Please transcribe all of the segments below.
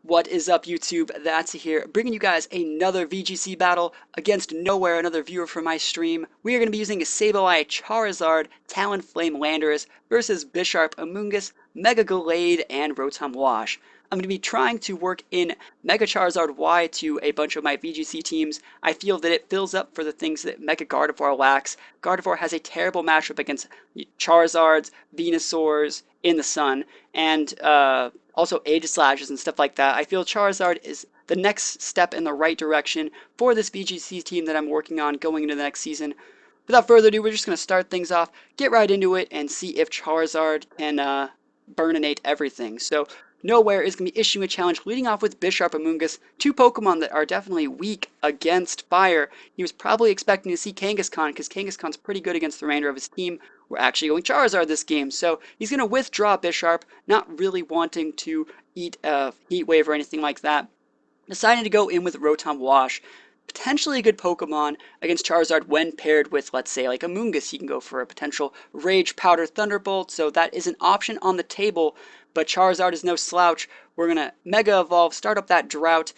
What is up, YouTube? That's here, bringing you guys another VGC battle against Nowhere, another viewer from my stream. We are going to be using a Sableye Charizard, Talonflame Landorus versus Bisharp, Amoonguss, Mega Gallade, and Rotom Wash. I'm going to be trying to work in Mega Charizard Y to a bunch of my VGC teams. I feel that it fills up for the things that Mega Gardevoir lacks. Gardevoir has a terrible matchup against Charizards, Venusaurs in the sun, and also Aegislashes and stuff like that. I feel Charizard is the next step in the right direction for this VGC team that I'm working on going into the next season. Without further ado, we're just going to start things off, get right into it, and see if Charizard can burninate everything. So Nowhere is going to be issuing a challenge leading off with Bisharp Amoonguss, two Pokemon that are definitely weak against fire. He was probably expecting to see Kangaskhan because Kangaskhan's pretty good against the remainder of his team. We're actually going Charizard this game, so he's going to withdraw Bisharp, not really wanting to eat a Heat Wave or anything like that. Deciding to go in with Rotom Wash. Potentially a good Pokemon against Charizard when paired with, let's say, like Amoonguss. He can go for a potential Rage Powder Thunderbolt, so that is an option on the table, but Charizard is no slouch. We're going to Mega Evolve, start up that Drought,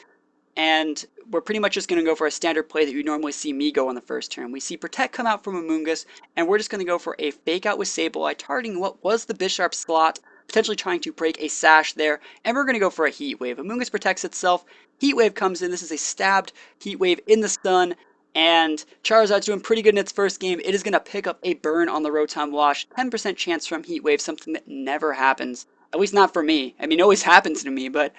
and we're pretty much just going to go for a standard play that you normally see me go on the first turn. We see Protect come out from Amoonguss, and we're just going to go for a Fake Out with Sableye, targeting what was the Bisharp slot, potentially trying to break a Sash there, and we're going to go for a Heat Wave. Amoonguss protects itself, Heat Wave comes in, this is a stabbed Heat Wave in the sun, and Charizard's doing pretty good in its first game. It is going to pick up a burn on the Rotom Wash, 10% chance from Heat Wave, something that never happens. At least not for me. I mean, it always happens to me, but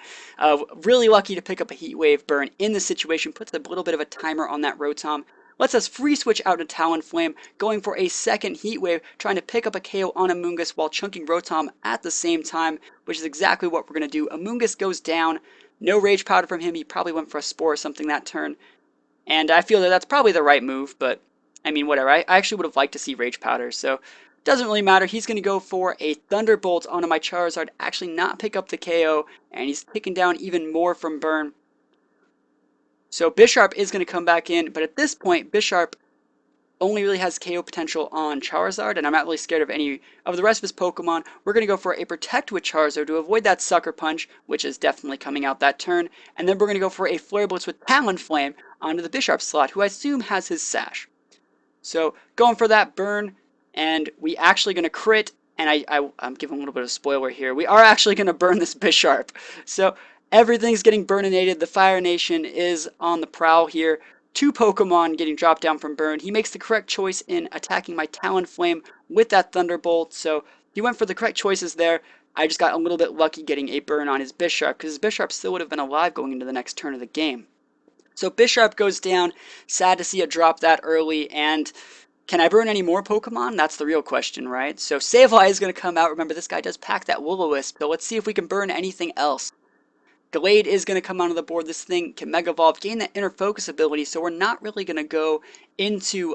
really lucky to pick up a Heat Wave burn in this situation. Puts a little bit of a timer on that Rotom. Lets us free switch out to Talonflame, going for a second Heat Wave, trying to pick up a KO on Amoonguss while chunking Rotom at the same time, which is exactly what we're going to do. Amoonguss goes down. No Rage Powder from him. He probably went for a Spore or something that turn. And I feel that that's probably the right move, but I mean, whatever. I actually would have liked to see Rage Powder, so doesn't really matter. He's going to go for a Thunderbolt onto my Charizard, actually not pick up the KO, and he's taking down even more from burn. So Bisharp is going to come back in, but at this point, Bisharp only really has KO potential on Charizard, and I'm not really scared of any of the rest of his Pokemon. We're going to go for a Protect with Charizard to avoid that Sucker Punch, which is definitely coming out that turn, and then we're going to go for a Flare Blitz with Talonflame onto the Bisharp slot, who I assume has his Sash. So going for that burn, and we actually going to crit, and I'm giving a little bit of spoiler here. We are actually going to burn this Bisharp. So everything's getting burninated. The Fire Nation is on the prowl here. Two Pokemon getting dropped down from burn. He makes the correct choice in attacking my Talonflame with that Thunderbolt. So he went for the correct choices there. I just got a little bit lucky getting a burn on his Bisharp, because his Bisharp still would have been alive going into the next turn of the game. So Bisharp goes down. Sad to see it drop that early, and can I burn any more Pokemon? That's the real question, right? So Sableye is going to come out. Remember, this guy does pack that Will-O-Wisp, so let's see if we can burn anything else. Gallade is going to come onto the board. This thing can Mega Evolve, gain that Inner Focus ability, so we're not really going to go into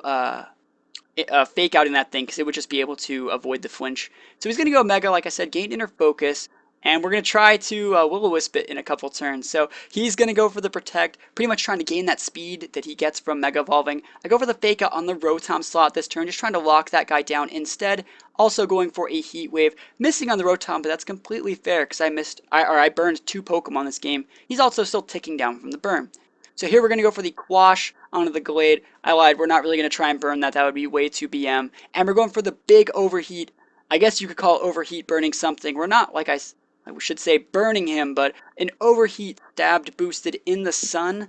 Fake Outing that thing, because it would just be able to avoid the flinch. So he's going to go Mega, like I said, gain Inner Focus, and we're going to try to Will-O-Wisp it in a couple turns. So he's going to go for the Protect, pretty much trying to gain that speed that he gets from Mega Evolving. I go for the Fake Out on the Rotom slot this turn, just trying to lock that guy down instead. Also going for a Heat Wave, missing on the Rotom, but that's completely fair because I burned two Pokemon this game. He's also still ticking down from the burn. So here we're going to go for the Quash onto the Gallade. I lied, we're not really going to try and burn that. That would be way too BM. And we're going for the big Overheat. I guess you could call Overheat burning something. We're not, like I should say, burning him, but an Overheat stabbed boosted in the sun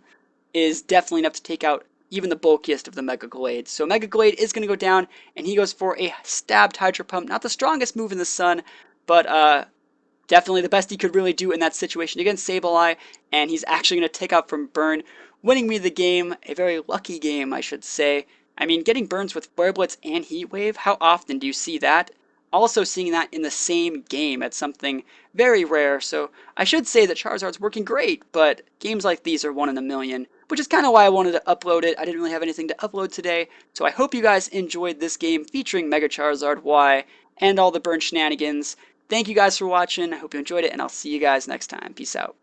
is definitely enough to take out even the bulkiest of the Mega Gallades. So Mega Gallade is going to go down, and he goes for a stabbed Hydro Pump. Not the strongest move in the sun, but definitely the best he could really do in that situation against Sableye, and he's actually going to take out from burn, winning me the game. A very lucky game, I should say. I mean, getting burns with Flare Blitz and Heat Wave, how often do you see that? Also seeing that in the same game, it's something very rare, so I should say that Charizard's working great, but games like these are one in a million, which is kind of why I wanted to upload it. I didn't really have anything to upload today, so I hope you guys enjoyed this game featuring Mega Charizard Y and all the burn shenanigans. Thank you guys for watching, I hope you enjoyed it, and I'll see you guys next time. Peace out.